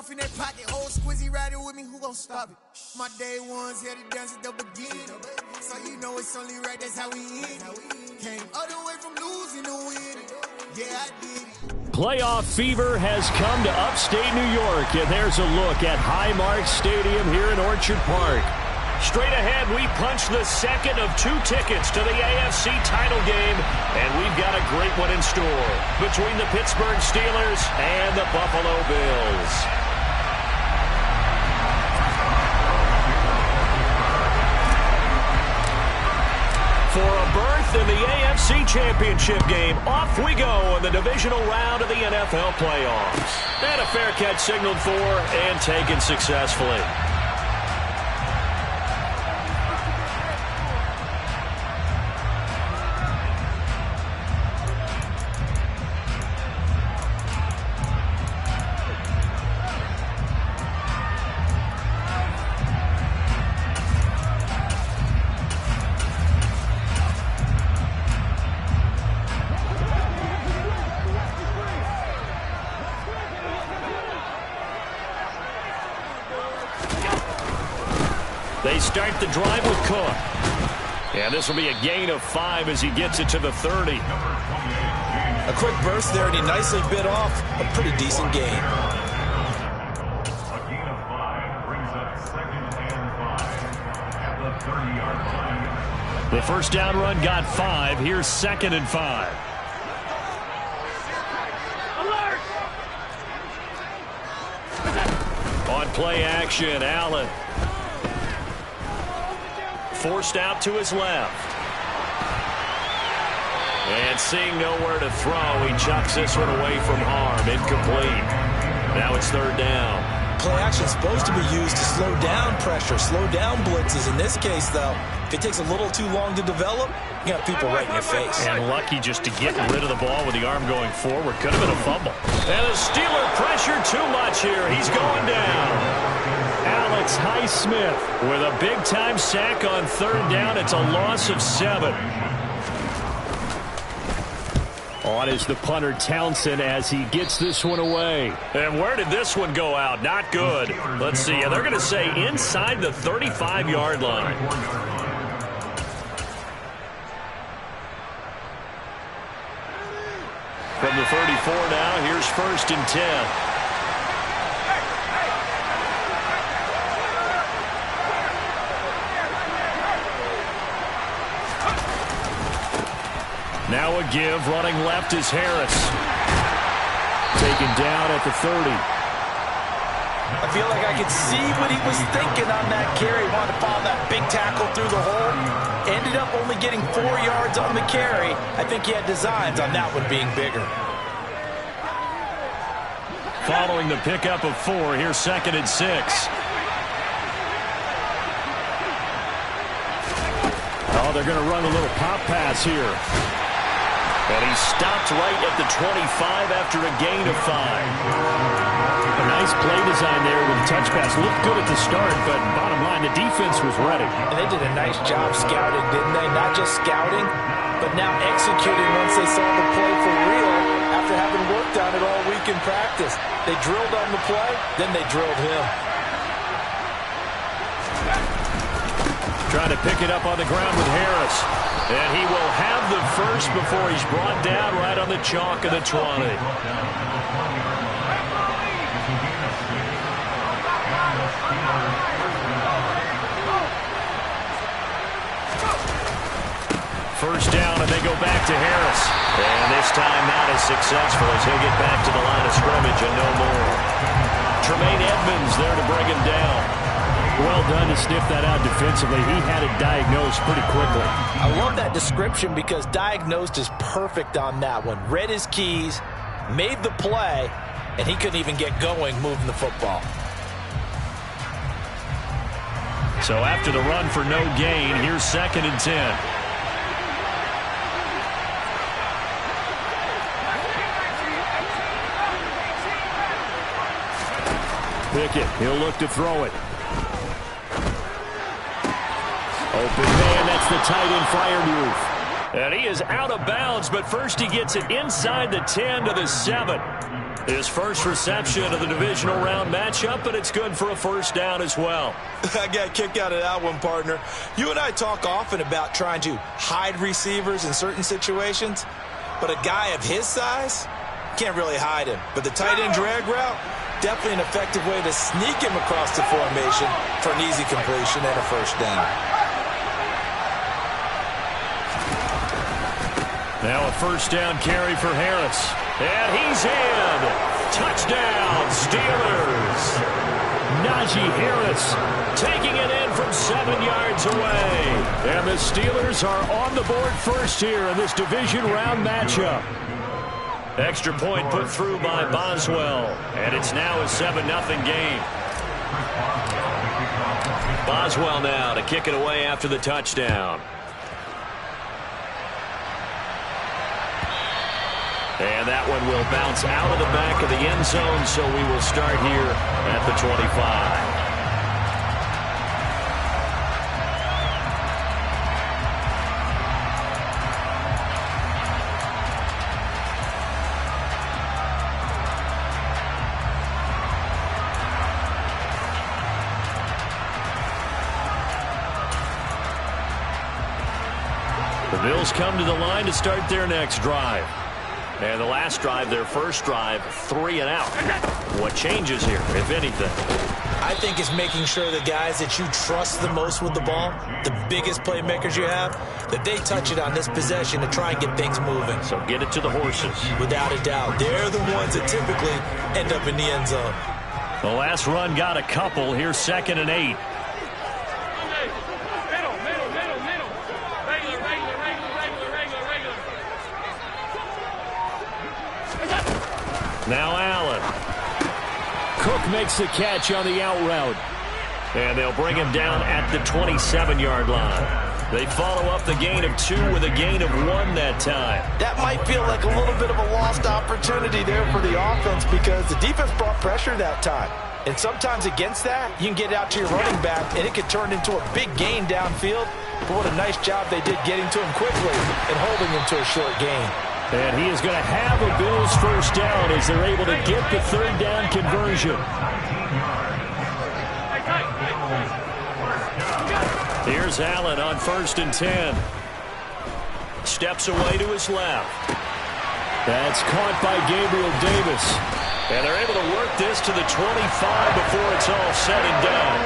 off in that pocket, whole squizzy riding with me, who gon' stop it? My day ones here to dance at the beginning, so you know it's only right, that's how we end. Came all the way from losing to winning, yeah, I did it. Playoff fever has come to upstate New York, and there's a look at Highmark Stadium here in Orchard Park. Straight ahead, we punch the second of 2 tickets to the AFC title game, and we've got a great one in store between the Pittsburgh Steelers and the Buffalo Bills. For a berth in the AFC Championship game, off we go in the divisional round of the NFL playoffs. And a fair catch signaled for and taken successfully. They start the drive with Cook. And this will be a gain of 5 as he gets it to the 30. A quick burst there, and he nicely bit off a pretty decent gain. A gain of 5 brings up 2nd and 5 at the 30-yard line. The first down run got 5. Here's 2nd and 5. On play action, Allen. Forced out to his left. And seeing nowhere to throw, he chucks this one away from harm. Incomplete. Now it's 3rd down. Play action is supposed to be used to slow down pressure, slow down blitzes. In this case, though, if it takes a little too long to develop, you got people right in your face. And lucky just to get rid of the ball with the arm going forward. Could have been a fumble. And the Steeler pressure too much here. He's going down. Alex Highsmith with a big-time sack on 3rd down. It's a loss of 7. On is the punter Townsend as he gets this one away. And where did this one go out? Not good. Let's see. They're going to say inside the 35-yard line. From the 34 now, here's 1st and 10. Now a give, running left is Harris. Taken down at the 30. I feel like I could see what he was thinking on that carry. Wanted to follow that big tackle through the hole. Ended up only getting 4 yards on the carry. I think he had designs on that one being bigger. Following the pickup of 4, here's 2nd and 6. Oh, they're going to run a little pop pass here. And he stopped right at the 25 after a gain of 5. A nice play design there with a touch pass. Looked good at the start, but bottom line, the defense was ready. And they did a nice job scouting, didn't they? Not just scouting, but now executing once they saw the play for real after having worked on it all week in practice. They drilled on the play, then they drilled him. Trying to pick it up on the ground with Harris. And he will have the first before he's brought down right on the chalk of the 20. First down, and they go back to Harris. And this time not as successful as he'll get back to the line of scrimmage and no more. Tremaine Edmonds there to bring him down. Well done to sniff that out defensively. He had it diagnosed pretty quickly. I love that description because diagnosed is perfect on that one. Read his keys, made the play, and he couldn't even get going moving the football. So after the run for no gain, here's 2nd and 10. Pickett, he'll look to throw it. Open man, that's the tight end Freiermuth. And he is out of bounds, but first he gets it inside the 10 to the 7. His first reception of the divisional round matchup, but it's good for a first down as well. I got a kick out of that one, partner. You and I talk often about trying to hide receivers in certain situations, but a guy of his size can't really hide him. But the tight end drag route, definitely an effective way to sneak him across the formation for an easy completion and a first down. Now a first down carry for Harris. And he's in. Touchdown, Steelers. Najee Harris taking it in from 7 yards away. And the Steelers are on the board first here in this division round matchup. Extra point put through by Boswell. And it's now a 7-0 game. Boswell now to kick it away after the touchdown. And that one will bounce out of the back of the end zone, so we will start here at the 25. The Bills come to the line to start their next drive. And the last drive, their first drive, 3 and out. What changes here, if anything? I think it's making sure the guys that you trust the most with the ball, the biggest playmakers you have, that they touch it on this possession to try and get things moving. So get it to the horses. Without a doubt. They're the ones that typically end up in the end zone. The last run got a couple. Here's 2nd and 8. Now Allen. Cook makes the catch on the out route. And they'll bring him down at the 27-yard line. They follow up the gain of 2 with a gain of 1 that time. That might feel like a little bit of a lost opportunity there for the offense because the defense brought pressure that time. And sometimes against that, you can get out to your running back, and it could turn into a big gain downfield. But what a nice job they did getting to him quickly and holding him to a short gain. And he is going to have a Bills first down as they're able to get the 3rd down conversion. Here's Allen on 1st and 10. Steps away to his left. That's caught by Gabriel Davis. And they're able to work this to the 25 before it's all said and done.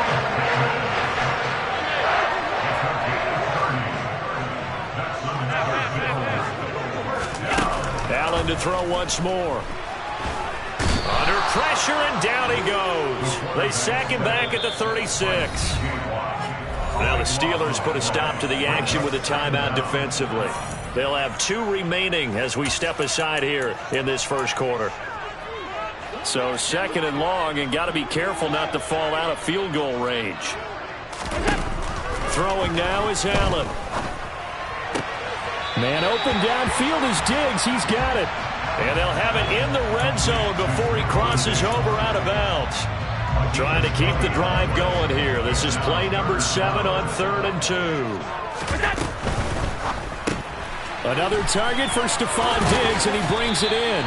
Allen to throw once more. Under pressure, and down he goes. They sack him back at the 36. Now the Steelers put a stop to the action with a timeout defensively. They'll have 2 remaining as we step aside here in this first quarter. So 2nd and long, and got to be careful not to fall out of field goal range. Throwing now is Allen. Man open downfield is Diggs. He's got it. And they'll have it in the red zone before he crosses over out of bounds. Trying to keep the drive going here. This is play number 7 on 3rd and 2. Another target for Stephon Diggs, and he brings it in.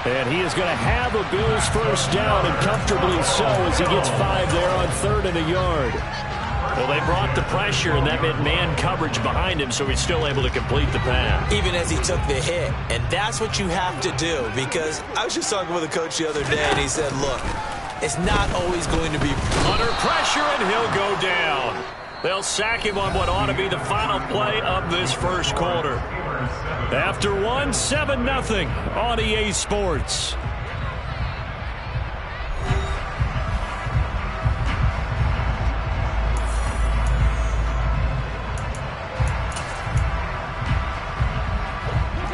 And he is going to have a Bills first down, and comfortably so as he gets 5 there on 3rd and a yard. Well, they brought the pressure, and that meant man coverage behind him, so he's still able to complete the pass. Even as he took the hit. And that's what you have to do, because I was just talking with a coach the other day, and he said, look, it's not always going to be under pressure, and he'll go down. They'll sack him on what ought to be the final play of this first quarter. After 1, 7-0 on EA Sports.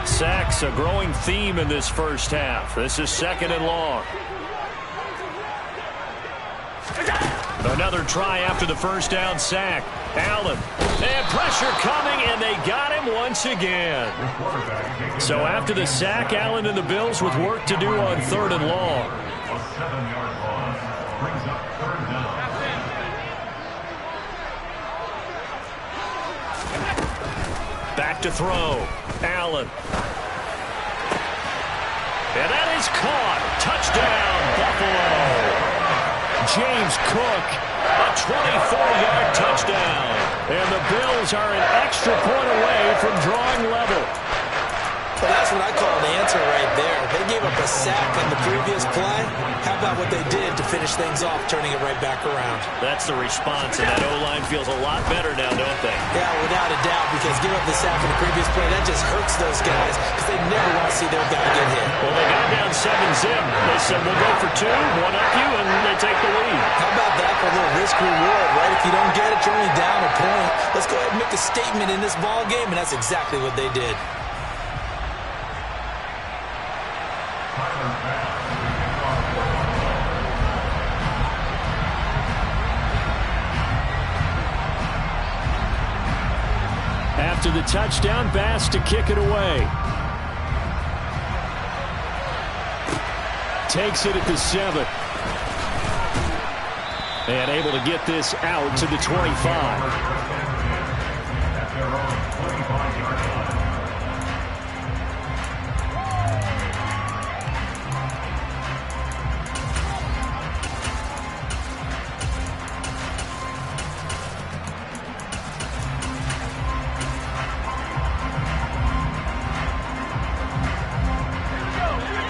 Sacks, a growing theme in this first half. This is 2nd and long. Another try after the first down sack. Allen. And pressure coming, and they got him once again. So after the sack, Allen and the Bills with work to do on 3rd and long. A 7-yard loss brings up 3rd down. Back to throw. Allen. And that is caught. Touchdown, Buffalo. James Cook, a 24-yard touchdown. And the Bills are an extra point away from drawing level. Well, that's what I call an answer right there. They gave up a sack on the previous play. How about what they did to finish things off, turning it right back around? That's the response, and that O-line feels a lot better now, don't they? Yeah, without a doubt, because giving up the sack on the previous play, that just hurts those guys because they never want to see their guy get hit. Well, they got down 7-zip. They said, we'll go for 2, one up you, and they take the lead. How about that for a little risk-reward, right? If you don't get it, you're only down a point. Let's go ahead and make a statement in this ball game, and that's exactly what they did. After the touchdown, Bass to kick it away. Takes it at the 7. And able to get this out to the 25.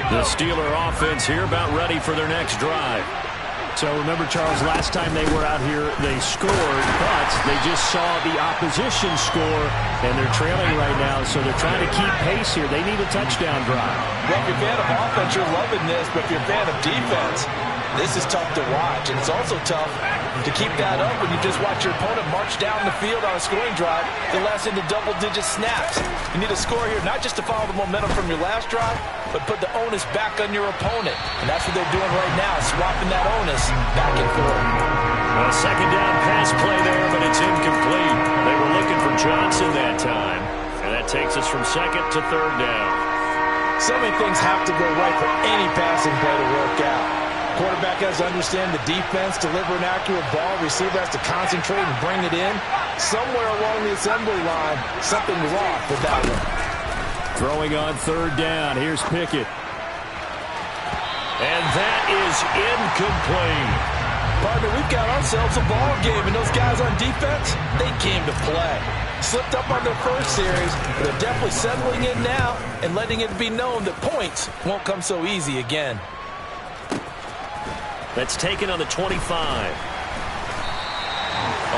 The Steeler offense here about ready for their next drive. So remember, Charles, last time they were out here, they scored, but they just saw the opposition score, and they're trailing right now, so they're trying to keep pace here. They need a touchdown drive. Well, if you're a fan of offense, you're loving this, but if you're a fan of defense, this is tough to watch, and it's also tough to keep that up when you just watch your opponent march down the field on a scoring drive that lasts into double-digit snaps. You need a score here, not just to follow the momentum from your last drive, but put the onus back on your opponent. And that's what they're doing right now, swapping that onus back and forth. A second down pass play there, but it's incomplete. They were looking for Johnson that time, and that takes us from second to third down. So many things have to go right for any passing play to work out. Quarterback has to understand the defense, deliver an accurate ball. Receiver has to concentrate and bring it in. Somewhere along the assembly line, something was off with that one. Throwing on third down. Here's Pickett. And that is incomplete. Partner, we've got ourselves a ball game, and those guys on defense, they came to play. Slipped up on their first series, but they're definitely settling in now and letting it be known that points won't come so easy again. That's taken on the 25.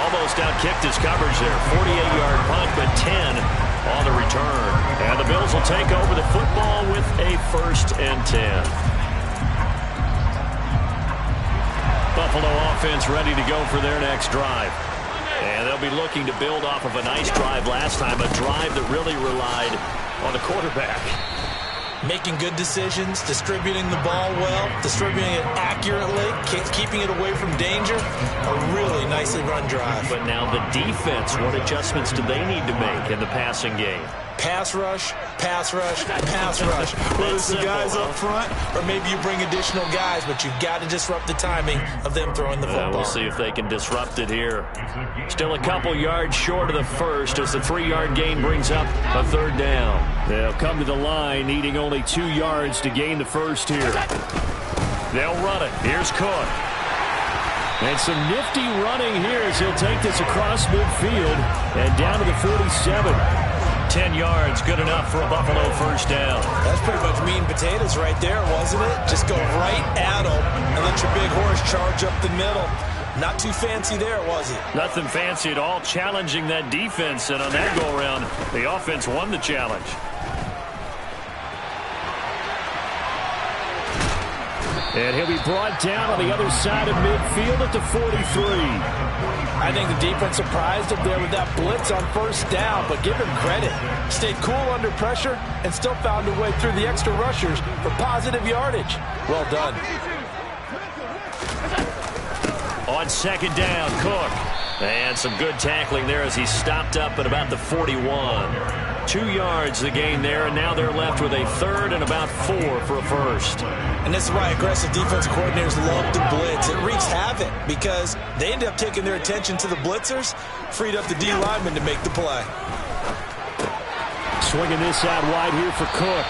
Almost outkicked his coverage there. 48-yard punt, but 10 on the return. And the Bills will take over the football with a 1st and 10. Buffalo offense ready to go for their next drive. And they'll be looking to build off of a nice drive last time, a drive that really relied on the quarterback. Making good decisions, distributing the ball well, distributing it accurately, keeping it away from danger. A really nicely run drive. But now the defense, what adjustments do they need to make in the passing game? Pass rush, pass rush, pass rush. Whether it's the guys up front or maybe you bring additional guys, but you've got to disrupt the timing of them throwing the football. We'll see if they can disrupt it here. Still a couple yards short of the first as the 3-yard gain brings up a third down. They'll come to the line needing only 2 yards to gain the first here. They'll run it. Here's Cook. And some nifty running here as he'll take this across midfield and down to the 47. 10 yards, good enough for a Buffalo first down. That's pretty much meat and potatoes right there, wasn't it? Just go right at them and let your big horse charge up the middle. Not too fancy there, was it? Nothing fancy at all, challenging that defense, and on that go-around, the offense won the challenge. And he'll be brought down on the other side of midfield at the 43. I think the defense surprised him there with that blitz on first down, but give him credit. Stayed cool under pressure and still found a way through the extra rushers for positive yardage. Well done. On second down, Cook. And some good tackling there as he stopped up at about the 41. 2 yards the gain there, and now they're left with a third and about 4 for a first. And this is why aggressive defensive coordinators love to blitz. It wreaks havoc because they end up taking their attention to the blitzers, freed up the D lineman to make the play. Swinging this out wide here for Cook.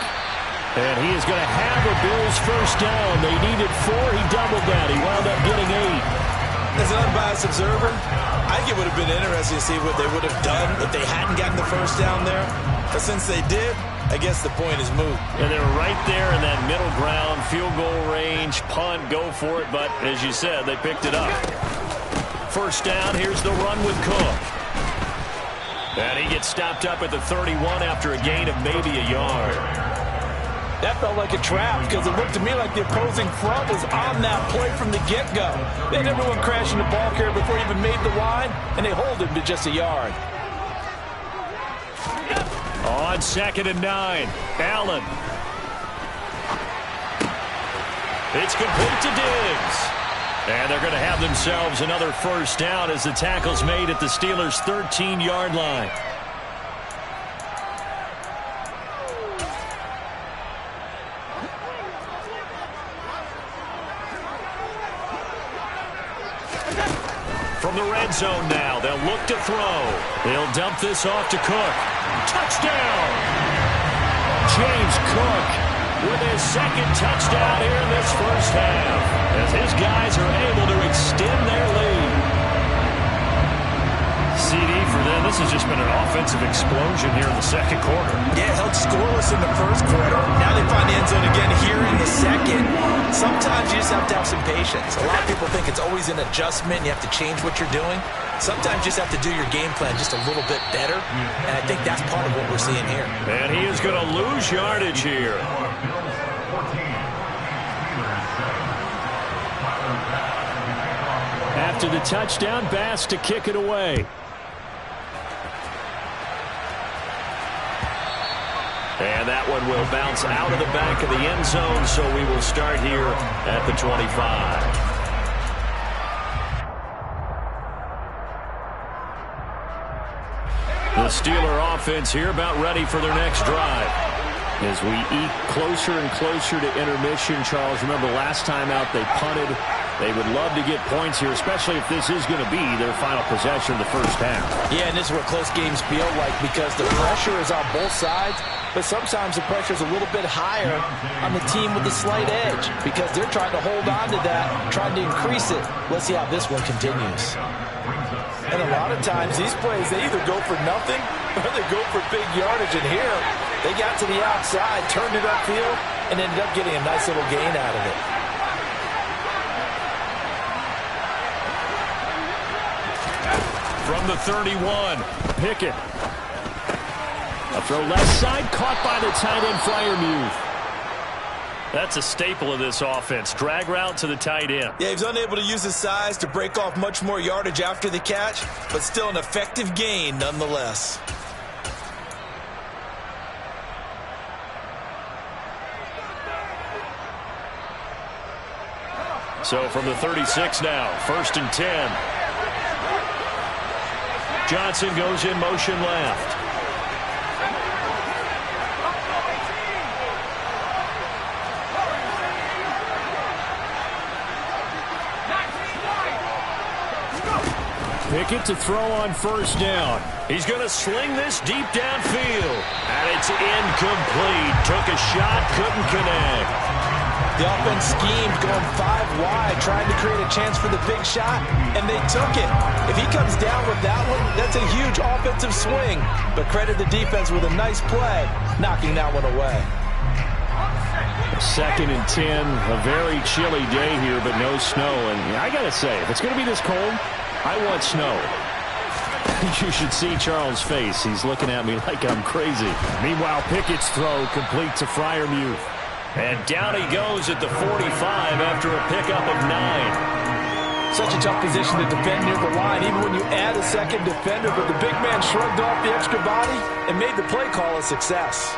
And he is going to have a Bills first down. They needed 4. He doubled that. He wound up getting 8. As an unbiased observer, I think it would have been interesting to see what they would have done if they hadn't gotten the first down there. But since they did, I guess the point is moot. And they're right there in that middle ground, field goal range, punt, go for it. But as you said, they picked it up. First down, here's the run with Cook. And he gets stopped up at the 31 after a gain of maybe a yard. That felt like a trap because it looked to me like the opposing front was on that play from the get-go. They had everyone crashing the ball carrier before he even made the line, and they hold him to just a yard. On 2nd and 9, Allen. It's complete to Diggs. And they're going to have themselves another first down as the tackle's made at the Steelers' 13-yard line. From the red zone now, they'll look to throw. They'll dump this off to Cook. Touchdown! James Cook with his second touchdown here in this first half, as his guys are able to extend their lead. CD for them, this has just been an offensive explosion here in the second quarter. Yeah, held scoreless in the first quarter. Now they find the end zone again here in the second. Sometimes you just have to have some patience. A lot of people think it's always an adjustment. You have to change what you're doing. Sometimes you just have to do your game plan just a little bit better. And I think that's part of what we're seeing here. And he is going to lose yardage here. After the touchdown, Bass to kick it away. And that one will bounce out of the back of the end zone, so we will start here at the 25. The Steeler offense here about ready for their next drive. As we eat closer and closer to intermission, Charles, remember last time out they punted. They would love to get points here, especially if this is going to be their final possession of the first half. Yeah, and this is what close games feel like because the pressure is on both sides, but sometimes the pressure is a little bit higher on the team with the slight edge because they're trying to hold on to that, trying to increase it. Let's see how this one continues. And a lot of times these plays, they either go for nothing or they go for big yardage. And here, they got to the outside, turned it upfield, and ended up getting a nice little gain out of it. From the 31, Pickett. A throw left side, caught by the tight end, Freiermuth. That's a staple of this offense. Drag route to the tight end. Yeah, he's unable to use his size to break off much more yardage after the catch, but still an effective gain nonetheless. So from the 36 now, 1st and 10. Johnson goes in motion left. Pickett to throw on first down. He's going to sling this deep downfield. And it's incomplete. Took a shot, couldn't connect. The offense schemed, going 5 wide, trying to create a chance for the big shot, and they took it. If he comes down with that one, that's a huge offensive swing. But credit the defense with a nice play, knocking that one away. 2nd and 10, a very chilly day here, but no snow. And I got to say, if it's going to be this cold, I want snow. You should see Charles' face. He's looking at me like I'm crazy. Meanwhile, Pickett's throw complete to Freiermuth. And down he goes at the 45 after a pickup of 9. Such a tough position to defend near the line, even when you add a second defender, but the big man shrugged off the extra body and made the play call a success.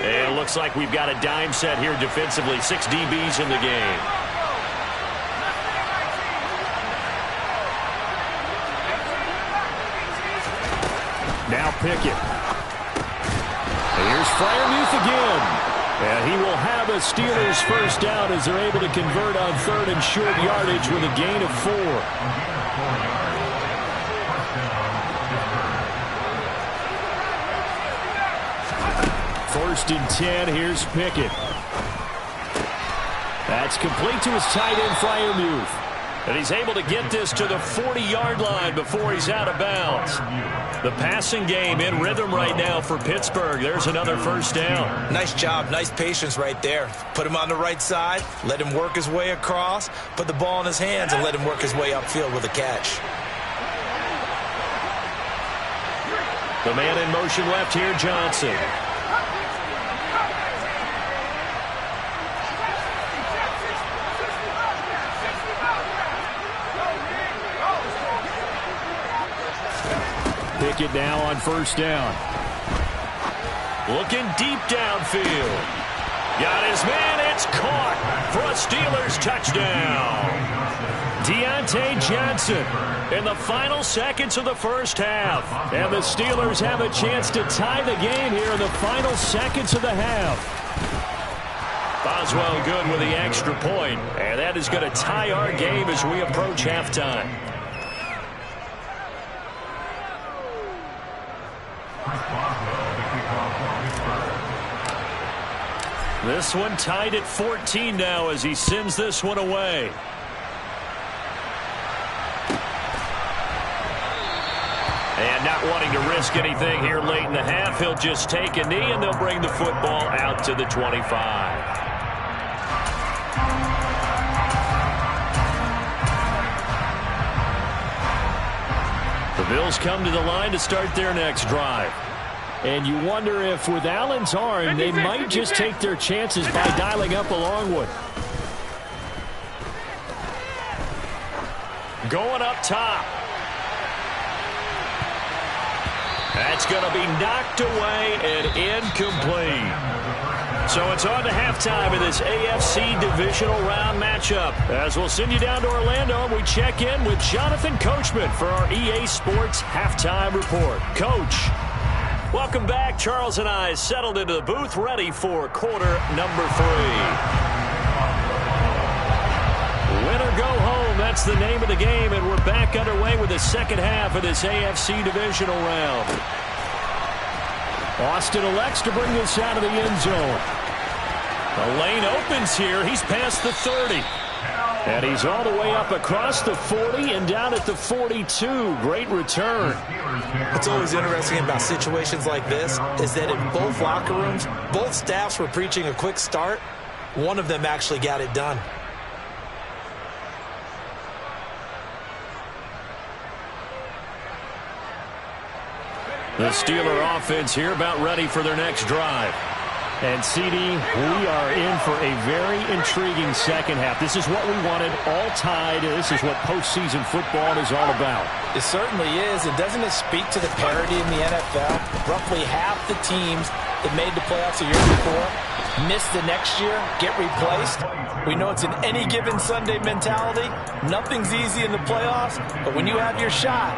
And it looks like we've got a dime set here defensively. 6 DBs in the game. Now Pickett. Here's Freiermuth again. And he will have a Steelers first down as they're able to convert on 3rd and short yardage with a gain of 4. 1st and 10. Here's Pickett. That's complete to his tight end, Freiermuth. And he's able to get this to the 40-yard line before he's out of bounds. The passing game in rhythm right now for Pittsburgh. There's another 1st down. Nice job. Nice patience right there. Put him on the right side. Let him work his way across. Put the ball in his hands and let him work his way upfield with a catch. The man in motion left here, Johnson. Pickett now on 1st down. Looking deep downfield. Got his man. It's caught for a Steelers touchdown. Deontay Johnson in the final seconds of the 1st half. And the Steelers have a chance to tie the game here in the final seconds of the half. Boswell good with the extra point. And that is going to tie our game as we approach halftime. This one tied at 14 now as he sends this one away. And not wanting to risk anything here late in the half, he'll just take a knee and they'll bring the football out to the 25. The Bills come to the line to start their next drive. And you wonder if with Allen's arm, they might just take their chances by dialing up a long one. Going up top. That's going to be knocked away and incomplete. So it's on to halftime in this AFC divisional round matchup. As we'll send you down to Orlando, and we check in with Jonathan Coachman for our EA Sports Halftime Report. Coach, welcome back. Charles and I settled into the booth, ready for quarter number 3. Win or go home, that's the name of the game, and we're back underway with the second half of this AFC divisional round. Austin elects to bring this out of the end zone. The lane opens here. He's past the 30. And he's all the way up across the 40 and down at the 42. Great return. What's always interesting about situations like this is that in both locker rooms, both staffs were preaching a quick start. One of them actually got it done. The Steeler offense here about ready for their next drive. And, CD, we are in for a very intriguing second half. This is what we wanted, all tied. This is what postseason football is all about. It certainly is. And doesn't it speak to the parity in the NFL? Roughly half the teams that made the playoffs a year before miss the next year, get replaced. We know it's an any given Sunday mentality. Nothing's easy in the playoffs, but when you have your shot,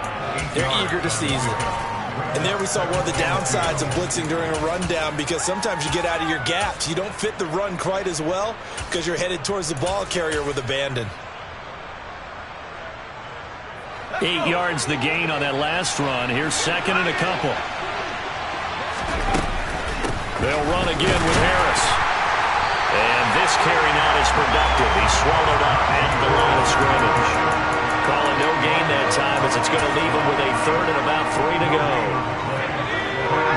they're eager to seize it. And there we saw one of the downsides of blitzing during a rundown, because sometimes you get out of your gaps. You don't fit the run quite as well because you're headed towards the ball carrier with abandon. 8 yards the gain on that last run. Here's second and a couple. They'll run again with Harris. And this carry not as productive. He's swallowed up at the line of scrimmage. Calling no gain that time as it's going to leave him with a third and about 3 to go.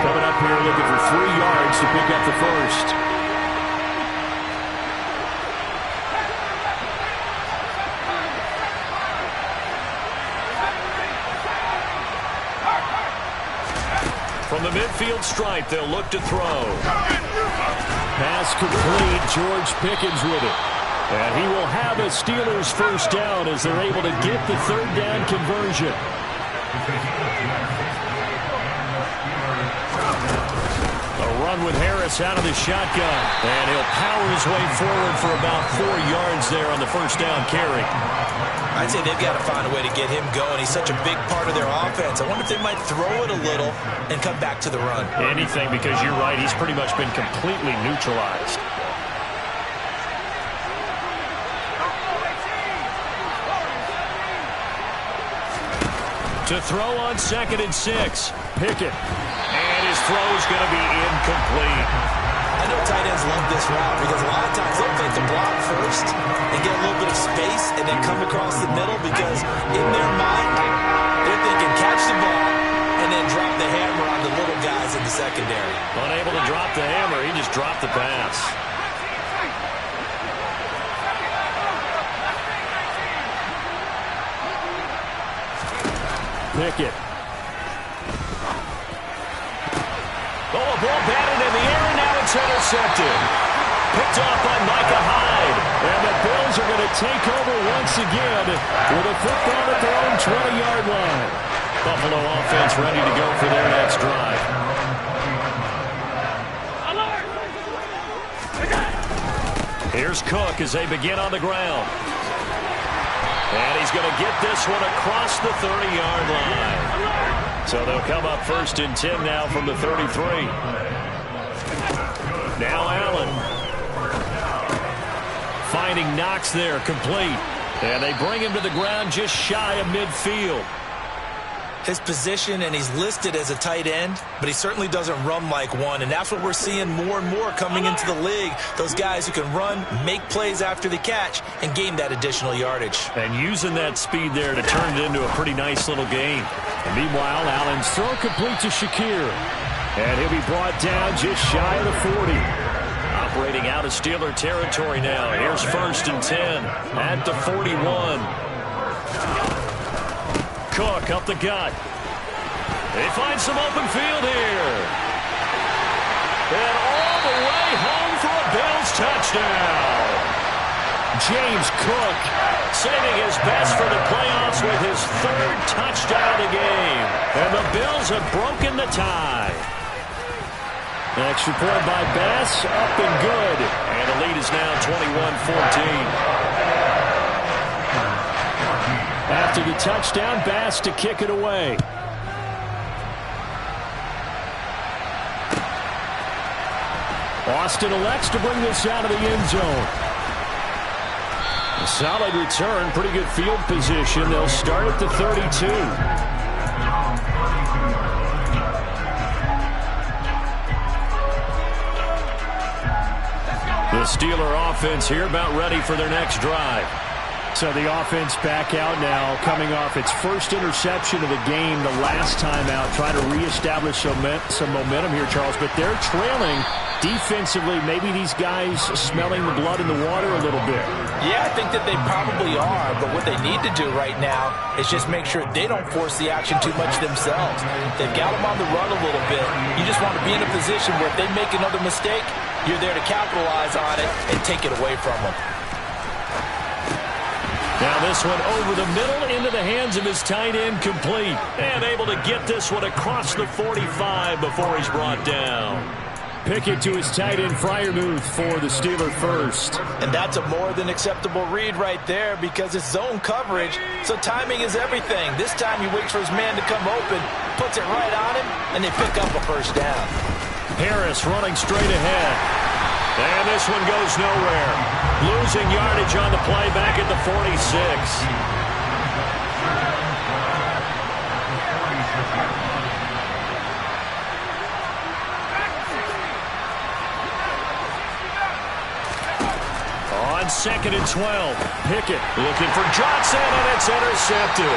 Coming up here looking for 3 yards to pick up the first. From the midfield stripe, they'll look to throw. Pass complete. George Pickens with it. And he will have a Steelers first down as they're able to get the third down conversion. A run with Harris out of the shotgun. And he'll power his way forward for about 4 yards there on the first down carry. I'd say they've got to find a way to get him going. He's such a big part of their offense. I wonder if they might throw it a little and come back to the run. Anything, because you're right. He's pretty much been completely neutralized. To throw on 2nd and 6. Pickett. And his throw is going to be incomplete. I know tight ends love this route because a lot of times they'll fake the block first and get a little bit of space and then come across the middle because in their mind, they're thinking catch the ball and then drop the hammer on the little guys in the secondary. Unable to drop the hammer, he just dropped the pass. Pickett. Oh, a ball batted in the air, and now it's intercepted. Picked off by Micah Hyde. And the Bills are going to take over once again with a football at their own 20-yard line. Buffalo offense ready to go for their next drive. Here's Cook as they begin on the ground. And he's going to get this one across the 30-yard line. So they'll come up 1st and 10 now from the 33. Now Allen. Finding Knox there, complete. And they bring him to the ground just shy of midfield. His position, and he's listed as a tight end, but he certainly doesn't run like one, and that's what we're seeing more and more coming into the league. Those guys who can run, make plays after the catch, and gain that additional yardage. And using that speed there to turn it into a pretty nice little game. And meanwhile, Allen's throw complete to Shakir. And he'll be brought down just shy of the 40. Operating out of Steeler territory now. Here's 1st and 10 at the 41. Cook up the gut. They find some open field here. And all the way home for a Bills touchdown. James Cook saving his best for the playoffs with his 3rd touchdown of the game. And the Bills have broken the tie. Extra point by Bass, up and good. And the lead is now 21-14. After the touchdown, Bass to kick it away. Austin elects to bring this out of the end zone. A solid return, pretty good field position. They'll start at the 32. The Steeler offense here about ready for their next drive. So the offense back out now, coming off its first interception of the game the last time out, trying to reestablish some momentum here, Charles. But they're trailing defensively. Maybe these guys smelling the blood in the water a little bit. Yeah, I think that they probably are. But what they need to do right now is just make sure they don't force the action too much themselves. They've got them on the run a little bit. You just want to be in a position where if they make another mistake, you're there to capitalize on it and take it away from them. Now this one over the middle into the hands of his tight end, complete. And able to get this one across the 45 before he's brought down. Pickett to his tight end, Freiermuth for the Steeler first. And that's a more than acceptable read right there because it's zone coverage, so timing is everything. This time he waits for his man to come open, puts it right on him, and they pick up a 1st down. Harris running straight ahead. And this one goes nowhere. Losing yardage on the play back at the 46. On 2nd and 12, Pickett looking for Johnson, and it's intercepted.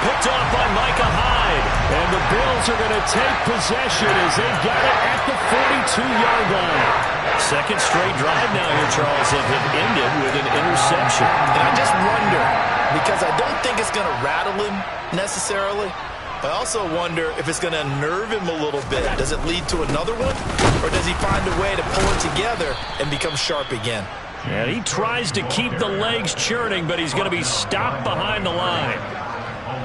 Picked off by Micah Hyde. And the Bills are going to take possession as they got it at the 42-yard line. 2nd straight drive now here, Charles, that have ended with an interception. And I just wonder, because I don't think it's going to rattle him necessarily. I also wonder if it's going to unnerve him a little bit. Does it lead to another one? Or does he find a way to pull it together and become sharp again? And he tries to keep the legs churning, but he's going to be stopped behind the line.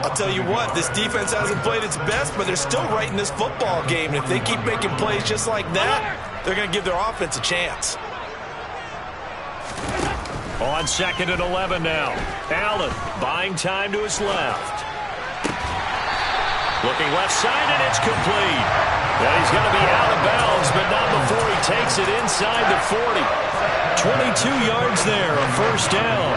I'll tell you what, this defense hasn't played its best, but they're still right in this football game. And if they keep making plays just like that, they're going to give their offense a chance. On 2nd and 11 now. Allen buying time to his left. Looking left side, and it's complete. And he's going to be out of bounds, but not before he takes it inside the 40. 22 yards there, a 1st down.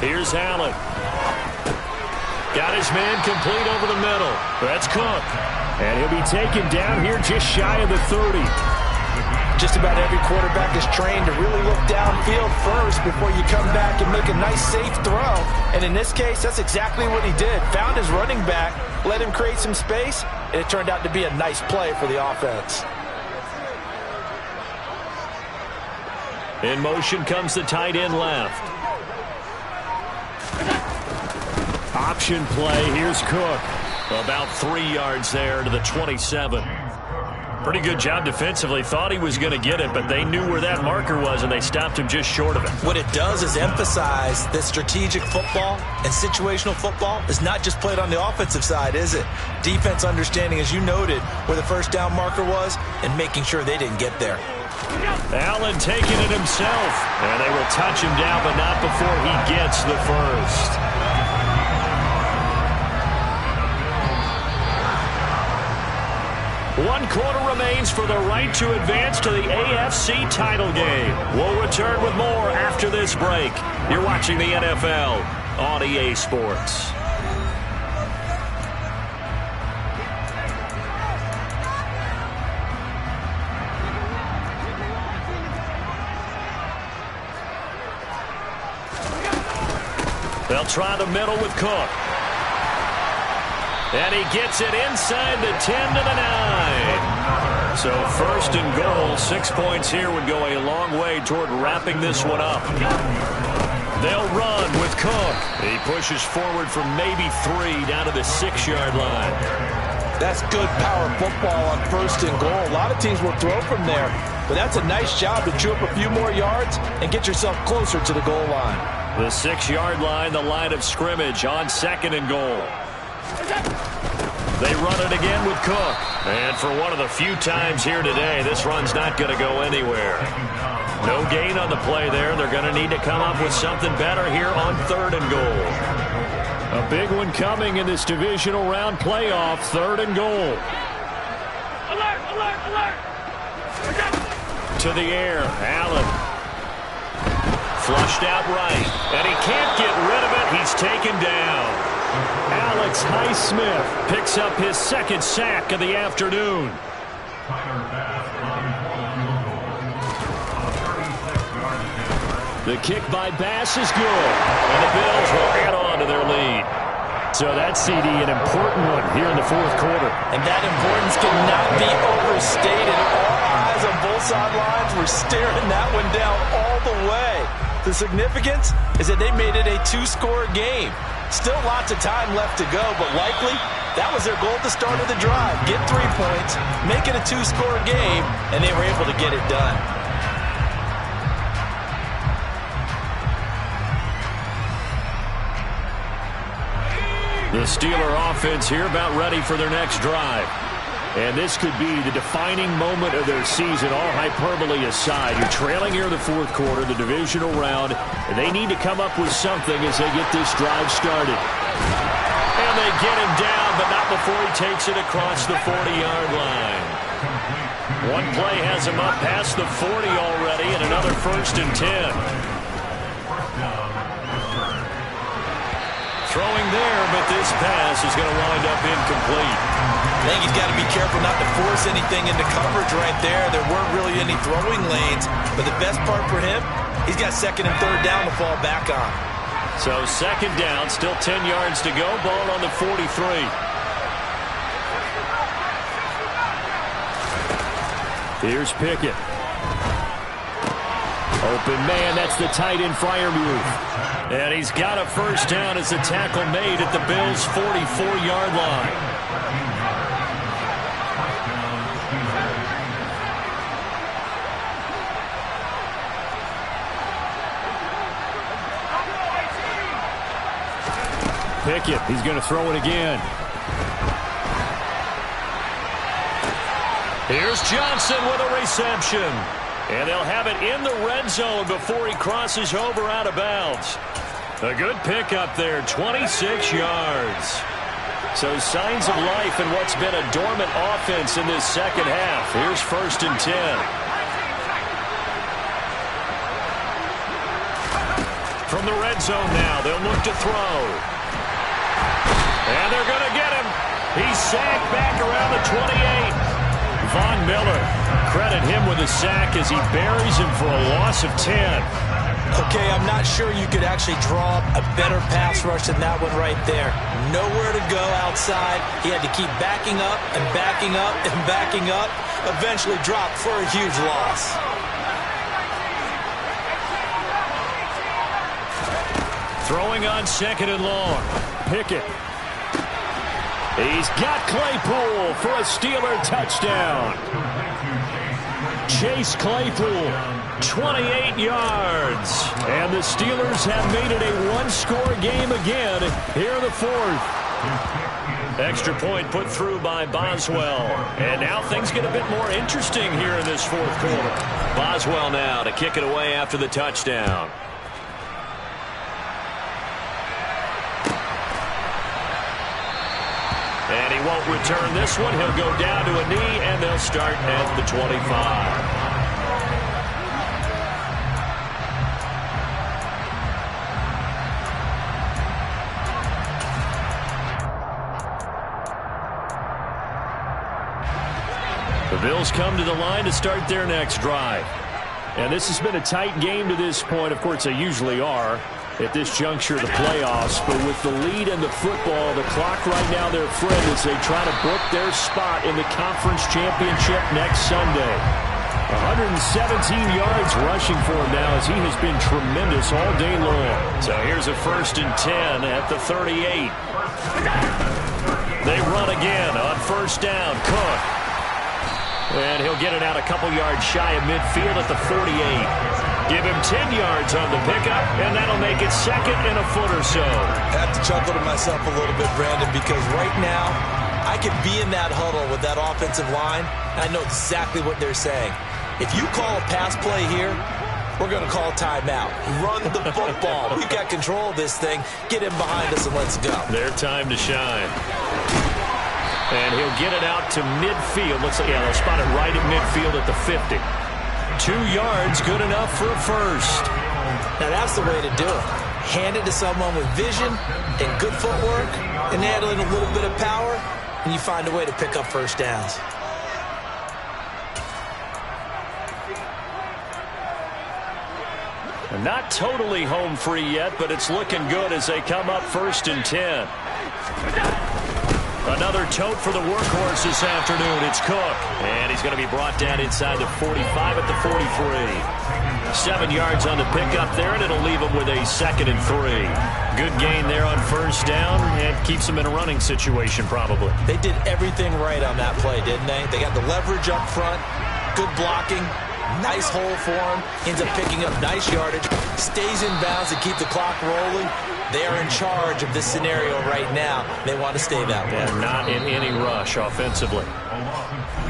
Here's Here's Allen. Got his man complete over the middle. That's Cook. And he'll be taken down here just shy of the 30. Just about every quarterback is trained to really look downfield first before you come back and make a nice, safe throw. And in this case, that's exactly what he did. Found his running back, let him create some space, and it turned out to be a nice play for the offense. In motion comes the tight end left. Option play. Here's Cook. About 3 yards there to the 27. Pretty good job defensively. Thought he was going to get it, but they knew where that marker was, and they stopped him just short of it. What it does is emphasize that strategic football and situational football is not just played on the offensive side, is it? Defense understanding, as you noted, where the first down marker was and making sure they didn't get there. Allen taking it himself, and they will touch him down, but not before he gets the first. 1 quarter remains for the right to advance to the AFC title game. We'll return with more after this break. You're watching the NFL on EA Sports. They'll try the middle with Cook. And he gets it inside the 10 to the 9. So first and goal, 6 points here would go a long way toward wrapping this one up. They'll run with Cook. He pushes forward from maybe 3 down to the 6-yard line. That's good power football on first and goal. A lot of teams will throw from there, but that's a nice job to chew up a few more yards and get yourself closer to the goal line. The 6-yard line, the line of scrimmage on second and goal. They run it again with Cook. And for one of the few times here today, this run's not going to go anywhere. No gain on the play there. They're going to need to come up with something better here on third and goal. A big one coming in this divisional round playoff, third and goal. Alert, alert, alert! To the air, Allen. Flushed out right, and he can't get rid of it. He's taken down. Alex Highsmith picks up his second sack of the afternoon. The kick by Bass is good, and the Bills will add on to their lead. So that CD, an important one here in the fourth quarter. And that importance cannot be overstated. All eyes on both sidelines were staring that one down all the way. The significance is that they made it a 2-score game. Still lots of time left to go, but likely that was their goal at the start of the drive. Get 3 points, make it a 2-score game, and they were able to get it done. The Steeler offense here about ready for their next drive. And this could be the defining moment of their season, all hyperbole aside. You're trailing here in the fourth quarter, the divisional round, and they need to come up with something as they get this drive started. And they get him down, but not before he takes it across the 40-yard line. One play has him up past the 40 already, and another first and 10. Throwing there, but this pass is going to wind up incomplete. I think he's got to be careful not to force anything into coverage right there. There weren't really any throwing lanes, but the best part for him, he's got second and third down to fall back on. So second down, still 10 yards to go, ball on the 43. Here's Pickett. Open man, that's the tight end Fryer move. And he's got a first down as the tackle made at the Bills' 44-yard line. Pickett, he's going to throw it again. Here's Johnson with a reception. And they'll have it in the red zone before he crosses over out of bounds. A good pickup there, 26 yards. So signs of life in what's been a dormant offense in this second half. Here's first and 10. From the red zone now, they'll look to throw. And they're going to get him. He's sacked back around the 28. Von Miller, credit him with a sack as he buries him for a loss of 10. Okay, I'm not sure you could actually draw up a better pass rush than that one right there. Nowhere to go outside. He had to keep backing up and backing up and backing up. Eventually dropped for a huge loss. Throwing on 2nd and long. Pickett. He's got Claypool for a Steeler touchdown. Chase Claypool, 28 yards. And the Steelers have made it a one-score game again here in the 4th. Extra point put through by Boswell. And now things get a bit more interesting here in this 4th quarter. Boswell now to kick it away after the touchdown. And he won't return this one. He'll go down to a knee, and they'll start at the 25. The Bills come to the line to start their next drive. And this has been a tight game to this point. Of course, they usually are at this juncture of the playoffs, but with the lead in the football, the clock right now their friend as they try to book their spot in the conference championship next Sunday. 117 yards rushing for him now as he has been tremendous all day long. So here's a 1st and 10 at the 38. They run again on 1st down. Cook. And he'll get it out a couple yards shy of midfield at the 48. Give him 10 yards on the pickup, and that'll make it 2nd and a foot or so. I have to chuckle to myself a little bit, Brandon, because right now I could be in that huddle with that offensive line, and I know exactly what they're saying. If you call a pass play here, we're going to call timeout. Run the football. We've got control of this thing. Get him behind us and let's go. Their time to shine. And he'll get it out to midfield. Looks like, yeah, they'll spot it right at midfield at the 50. 2 yards, good enough for a 1st. Now that's the way to do it. Hand it to someone with vision and good footwork and handling a little bit of power, and you find a way to pick up 1st downs. Not totally home free yet, but it's looking good as they come up 1st and 10. Another tote for the workhorse this afternoon. It's Cook. And he's going to be brought down inside the 45 at the 43. 7 yards on the pickup there, and it'll leave him with a 2nd and 3. Good gain there on 1st down, and keeps him in a running situation probably. They did everything right on that play, didn't they? They got the leverage up front, good blocking, nice hole for him, ends up picking up nice yardage, stays in bounds to keep the clock rolling. They are in charge of this scenario right now. They want to stay that way. And not in any rush offensively.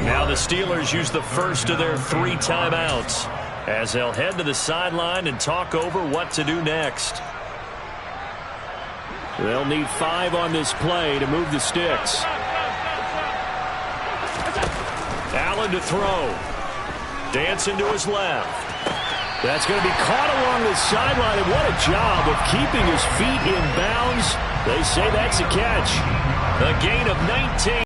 Now the Steelers use the first of their 3 timeouts as they'll head to the sideline and talk over what to do next. They'll need 5 on this play to move the sticks. Allen to throw. Dancing to his left. That's going to be caught along the sideline, and what a job of keeping his feet in bounds. They say that's a catch. A gain of 19.